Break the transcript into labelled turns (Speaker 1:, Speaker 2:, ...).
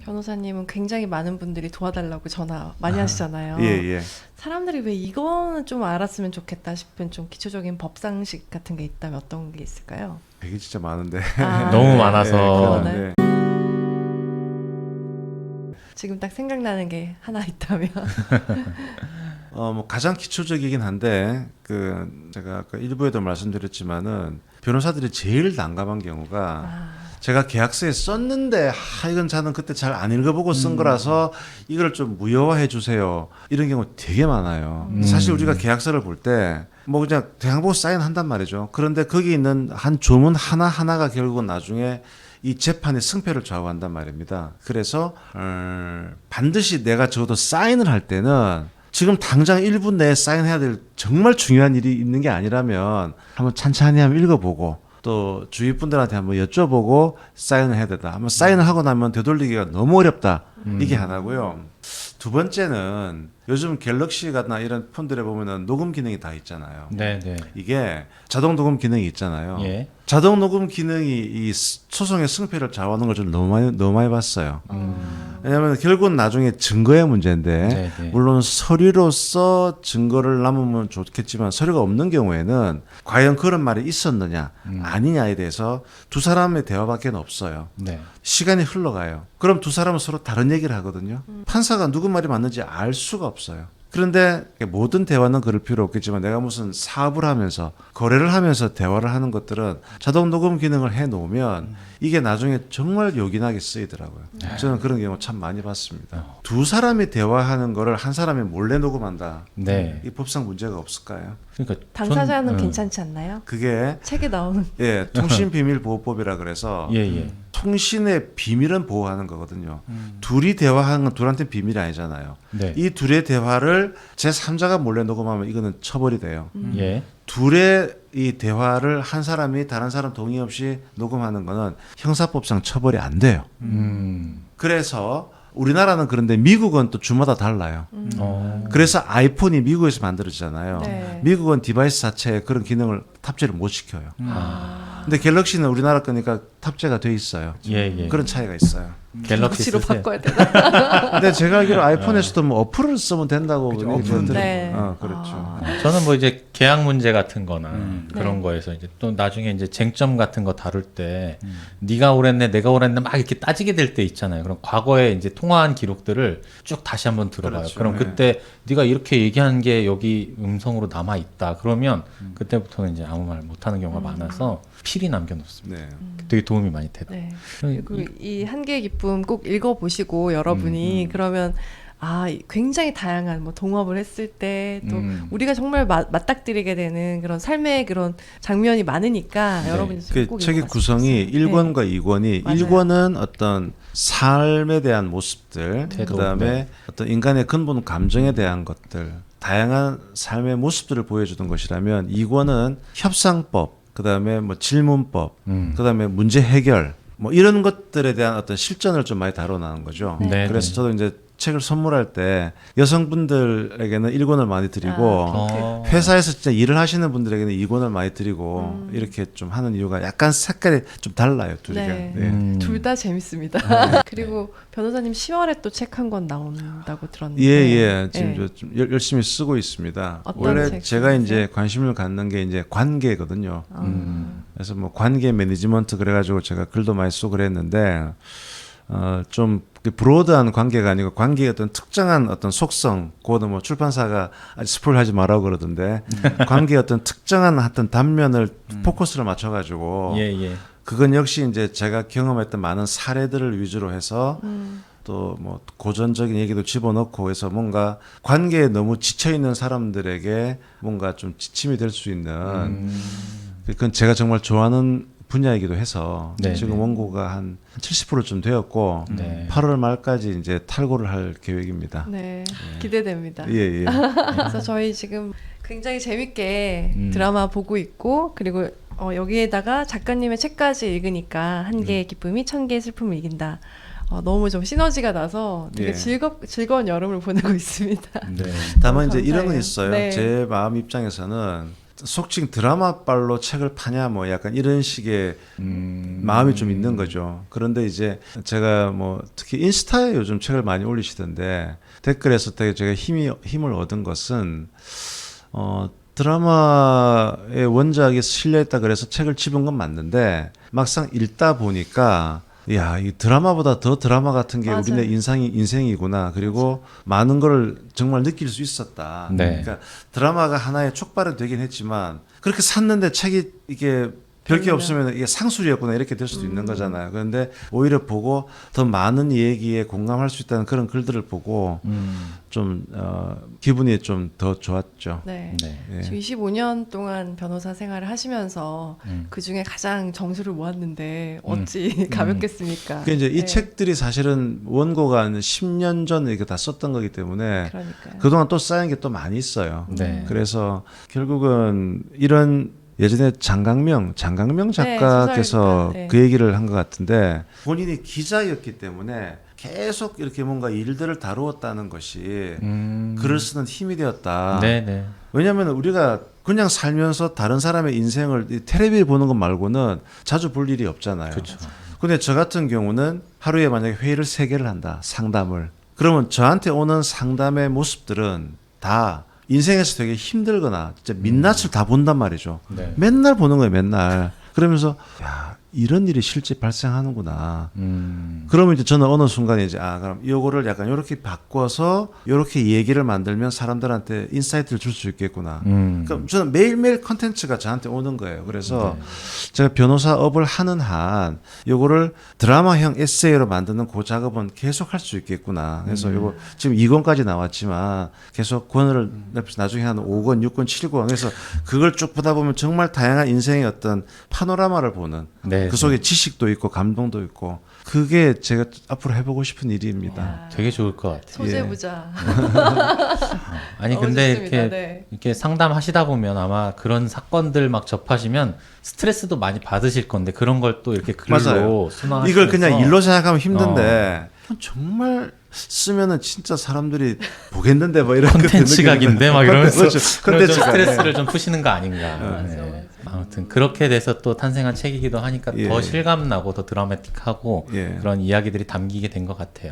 Speaker 1: 변호사님은 굉장히 많은 분들이 도와달라고 전화 많이 하시잖아요.
Speaker 2: 예, 예.
Speaker 1: 사람들이 왜 이거는 좀 알았으면 좋겠다 싶은 좀 기초적인 법상식 같은 게 있다면 어떤 게 있을까요?
Speaker 2: 되게 진짜 많은데.
Speaker 3: 너무 많아서.
Speaker 1: 네. 지금 딱 생각나는 게 하나 있다면
Speaker 2: 뭐 가장 기초적이긴 한데 제가 아까 일부에도 말씀드렸지만은 변호사들이 제일 난감한 경우가 제가 계약서에 썼는데 이건 저는 그때 잘 안 읽어보고 쓴 거라서 이걸 좀 무효화해 주세요. 이런 경우 되게 많아요. 사실 우리가 계약서를 볼 때 뭐 그냥 대강 보고 사인한단 말이죠. 그런데 거기 있는 한 조문 하나하나가 결국은 나중에 이 재판의 승패를 좌우한단 말입니다. 그래서 반드시 내가 적어도 사인을 할 때는 지금 당장 1분 내에 사인해야 될 정말 중요한 일이 있는 게 아니라면 한번 찬찬히 한번 읽어보고 또 주위 분들한테 한번 여쭤보고 사인을 해야 된다. 한번 사인을 하고 나면 되돌리기가 너무 어렵다. 이게 하나고요. 두 번째는 요즘 갤럭시나 이런 폰들에 보면은 녹음 기능이 다 있잖아요.
Speaker 3: 네.
Speaker 2: 이게 자동 녹음 기능이 있잖아요.
Speaker 3: 예.
Speaker 2: 자동 녹음 기능이 이 소송의 승패를 좌우하는 걸 좀 너무 많이 봤어요. 왜냐하면 결국은 나중에 증거의 문제인데
Speaker 3: 네.
Speaker 2: 물론 서류로서 증거를 남으면 좋겠지만 서류가 없는 경우에는 과연 그런 말이 있었느냐 아니냐에 대해서 두 사람의 대화밖에 없어요.
Speaker 3: 네.
Speaker 2: 시간이 흘러가요. 그럼 두 사람은 서로 다른 얘기를 하거든요. 판사가 누구 말이 맞는지 알 수가 없어요. 그런데 모든 대화는 그럴 필요 없겠지만 내가 무슨 사업을 하면서 거래를 하면서 대화를 하는 것들은 자동 녹음 기능을 해놓으면 이게 나중에 정말 요긴하게 쓰이더라고요. 저는 그런 경우 참 많이 봤습니다. 두 사람이 대화하는 거를 한 사람이 몰래 녹음한다.
Speaker 3: 네.
Speaker 2: 이 법상 문제가 없을까요?
Speaker 3: 그러니까
Speaker 1: 당사자는 괜찮지 않나요?
Speaker 2: 그게
Speaker 1: 책에 나오는
Speaker 2: 통신비밀보호법이라 그래서
Speaker 3: 예.
Speaker 2: 통신의 비밀은 보호하는 거거든요. 둘이 대화하는 건 둘한테 비밀이 아니잖아요.
Speaker 3: 네.
Speaker 2: 이 둘의 대화를 제3자가 몰래 녹음하면 이거는 처벌이 돼요.
Speaker 3: 예.
Speaker 2: 둘의 이 대화를 한 사람이 다른 사람 동의 없이 녹음하는 거는 형사법상 처벌이 안 돼요. 그래서 우리나라는 그런데 미국은 또 주마다 달라요. 그래서 아이폰이 미국에서 만들어지잖아요.
Speaker 1: 네.
Speaker 2: 미국은 디바이스 자체에 그런 기능을 탑재를 못 시켜요. 근데 갤럭시는 우리나라 거니까 탑재가 돼 있어요.
Speaker 3: 예.
Speaker 2: 그런 차이가 있어요.
Speaker 3: 갤럭시
Speaker 1: 갤럭시로
Speaker 3: 쓰세요.
Speaker 1: 바꿔야 되나?
Speaker 2: 근데 제가 알기로 아이폰에서도 뭐 어플을 쓰면 된다고
Speaker 3: 그죠,
Speaker 2: 얘기 들었더니
Speaker 1: 네.
Speaker 2: 그렇죠.
Speaker 3: 저는 뭐 이제 계약 문제 같은 거나 그런
Speaker 1: 네.
Speaker 3: 거에서 이제 또 나중에 이제 쟁점 같은 거 다룰 때 네가 옳았네 내가 옳았네 막 이렇게 따지게 될 때 있잖아요. 그럼 과거에 이제 통화한 기록들을 쭉 다시 한번 들어봐요.
Speaker 2: 그렇죠.
Speaker 3: 그럼
Speaker 2: 네.
Speaker 3: 그때 네가 이렇게 얘기한 게 여기 음성으로 남아 있다. 그러면 그때부터는 이제 아무 말 못 하는 경우가 많아서 필히 남겨 놓습니다.
Speaker 2: 네.
Speaker 3: 되게 도움이 많이 되다.
Speaker 1: 네. 그리고 이 한계의 기쁨 꼭 읽어보시고 여러분이 그러면 굉장히 다양한 뭐 동업을 했을 때 또 우리가 정말 맞닥뜨리게 되는 그런 삶의 그런 장면이 많으니까
Speaker 3: 네.
Speaker 1: 여러분이
Speaker 2: 그
Speaker 1: 꼭
Speaker 2: 책의
Speaker 1: 읽어봤으면
Speaker 2: 구성이
Speaker 1: 좋겠어요.
Speaker 2: 1권과 2권이
Speaker 1: 맞아요.
Speaker 2: 1권은 어떤 삶에 대한 모습들,
Speaker 3: 태도,
Speaker 2: 그다음에
Speaker 3: 네.
Speaker 2: 어떤 인간의 근본 감정에 대한 것들, 다양한 삶의 모습들을 보여주던 것이라면 2권은 협상법, 그다음에 뭐 질문법, 그다음에 문제 해결 뭐 이런 것들에 대한 어떤 실전을 좀 많이 다뤄나는 거죠.
Speaker 3: 네.
Speaker 2: 그래서 저도 이제 책을 선물할 때 여성분들에게는 1권을 많이 드리고 회사에서 진짜 일을 하시는 분들에게는 2권을 많이 드리고 이렇게 좀 하는 이유가 약간 색깔이 좀 달라요, 둘이가.
Speaker 1: 네. 둘 다 재밌습니다. 그리고 변호사님 10월에 또 책 한 권 나온다고 들었는데.
Speaker 2: 예. 지금
Speaker 1: 네.
Speaker 2: 저 좀 열심히 쓰고 있습니다.
Speaker 1: 어떤
Speaker 2: 원래
Speaker 1: 책
Speaker 2: 제가
Speaker 1: 쓰세요?
Speaker 2: 이제 관심을 갖는 게 이제 관계거든요. 그래서 뭐 관계 매니지먼트 그래가지고 제가 글도 많이 쓰고 그랬는데 좀 브로드한 관계가 아니고 관계의 어떤 특정한 어떤 속성, 그거는 뭐 출판사가 아직 스포일하지 말라고 그러던데 관계의 어떤 특정한 어떤 단면을 포커스를 맞춰가지고
Speaker 3: 예.
Speaker 2: 그건 역시 이제 제가 경험했던 많은 사례들을 위주로 해서 또 뭐 고전적인 얘기도 집어넣고 해서 뭔가 관계에 너무 지쳐 있는 사람들에게 뭔가 좀 지침이 될 수 있는 그건 제가 정말 좋아하는 분야이기도 해서
Speaker 3: 네,
Speaker 2: 지금
Speaker 3: 네.
Speaker 2: 원고가 한 70%좀 되었고
Speaker 3: 네.
Speaker 2: 8월 말까지 이제 탈고를 할 계획입니다.
Speaker 1: 네, 기대됩니다.
Speaker 2: 예.
Speaker 1: 그래서 저희 지금 굉장히 재밌게 드라마 보고 있고 그리고 여기에다가 작가님의 책까지 읽으니까 한 개의 기쁨이 1000개의 슬픔을 이긴다. 너무 좀 시너지가 나서 되게
Speaker 2: 예.
Speaker 1: 즐거운 여름을 보내고 있습니다.
Speaker 3: 네.
Speaker 2: 다만 이제 이런 건
Speaker 1: 감사해요.
Speaker 2: 있어요.
Speaker 1: 네.
Speaker 2: 제 마음 입장에서는 속칭 드라마빨로 책을 파냐 뭐 약간 이런 식의 마음이 좀 있는 거죠. 그런데 이제 제가 뭐 특히 인스타에 요즘 책을 많이 올리시던데 댓글에서 되게 제가 힘을 얻은 것은 드라마의 원작이 실려있다 그래서 책을 집은 건 맞는데 막상 읽다 보니까 야, 이 드라마보다 더 드라마 같은 게
Speaker 1: 맞아요.
Speaker 2: 우리네 인생이구나. 그리고 많은 걸 정말 느낄 수 있었다.
Speaker 3: 네.
Speaker 2: 그러니까 드라마가 하나의 촉발은 되긴 했지만 그렇게 샀는데 책이 이게 별게
Speaker 1: 별로면.
Speaker 2: 없으면 이게 상술이었구나 이렇게 될 수도 있는 거잖아요. 그런데 오히려 보고 더 많은 얘기에 공감할 수 있다는 그런 글들을 보고 좀 기분이 좀 더 좋았죠.
Speaker 1: 네.
Speaker 3: 네.
Speaker 2: 예.
Speaker 1: 지금 25년 동안 변호사 생활을 하시면서 그 중에 가장 정수를 모았는데 어찌 가볍겠습니까?
Speaker 2: 그 이제 이
Speaker 1: 네.
Speaker 2: 책들이 사실은 원고가 한 10년 전에 이렇게 다 썼던 거기 때문에
Speaker 1: 그러니까요.
Speaker 2: 그동안 또 쌓인 게 또 많이 있어요.
Speaker 3: 네.
Speaker 2: 그래서 결국은 이런 예전에 장강명 작가께서
Speaker 1: 소설가. 네.
Speaker 2: 그 얘기를 한 것 같은데 본인이 기자였기 때문에 계속 이렇게 뭔가 일들을 다루었다는 것이 글을 쓰는 힘이 되었다.
Speaker 3: 네, 네.
Speaker 2: 왜냐하면 우리가 그냥 살면서 다른 사람의 인생을 이 텔레비를 보는 것 말고는 자주 볼 일이 없잖아요.
Speaker 3: 그렇죠.
Speaker 2: 근데 저 같은 경우는 하루에 만약에 회의를 3개를 한다. 상담을. 그러면 저한테 오는 상담의 모습들은 다 인생에서 되게 힘들거나 진짜 민낯을 다 본단 말이죠.
Speaker 3: 네.
Speaker 2: 맨날 보는 거예요, 맨날. 그러면서 야, 이런 일이 실제 발생하는구나. 그러면 이제 저는 어느 순간에 이제 그럼 요거를 약간 요렇게 바꿔서 요렇게 얘기를 만들면 사람들한테 인사이트를 줄 수 있겠구나. 그럼 저는 매일매일 컨텐츠가 저한테 오는 거예요. 그래서 제가 변호사업을 하는 한 요거를 드라마형 에세이로 만드는 그 작업은 계속 할 수 있겠구나. 그래서 요거 지금 2권까지 나왔지만 계속 권을 나중에 한 5권, 6권, 7권. 그래서 그걸 쭉 보다 보면 정말 다양한 인생의 어떤 파노라마를 보는
Speaker 3: 네,
Speaker 2: 그 속에 지식도 있고 감동도 있고 그게 제가 앞으로 해보고 싶은 일입니다.
Speaker 1: 야,
Speaker 3: 되게 좋을 것 같아요.
Speaker 1: 소재부자.
Speaker 3: 아니
Speaker 1: 너무
Speaker 3: 근데
Speaker 1: 좋습니다.
Speaker 3: 이렇게
Speaker 1: 네.
Speaker 3: 이렇게 상담하시다 보면 아마 그런 사건들 막 접하시면 스트레스도 많이 받으실 건데 그런 걸 또 이렇게 글로
Speaker 2: 맞아요.
Speaker 3: 순화하시면서
Speaker 2: 이걸 그냥 일로 생각하면 힘든데 정말 쓰면은 진짜 사람들이 보겠는데 뭐 이런
Speaker 3: 콘텐츠 각인데 막 이러면서
Speaker 2: 그렇죠.
Speaker 3: 그런 좀
Speaker 2: 콘텐츠 각.
Speaker 3: 스트레스를 좀 푸시는 거 아닌가.
Speaker 1: 맞아,
Speaker 3: 네.
Speaker 1: 맞아.
Speaker 3: 아무튼 그렇게 돼서 또 탄생한 책이기도 하니까
Speaker 2: 예.
Speaker 3: 더 실감 나고 더 드라마틱하고
Speaker 2: 예.
Speaker 3: 그런 이야기들이 담기게 된 것 같아요.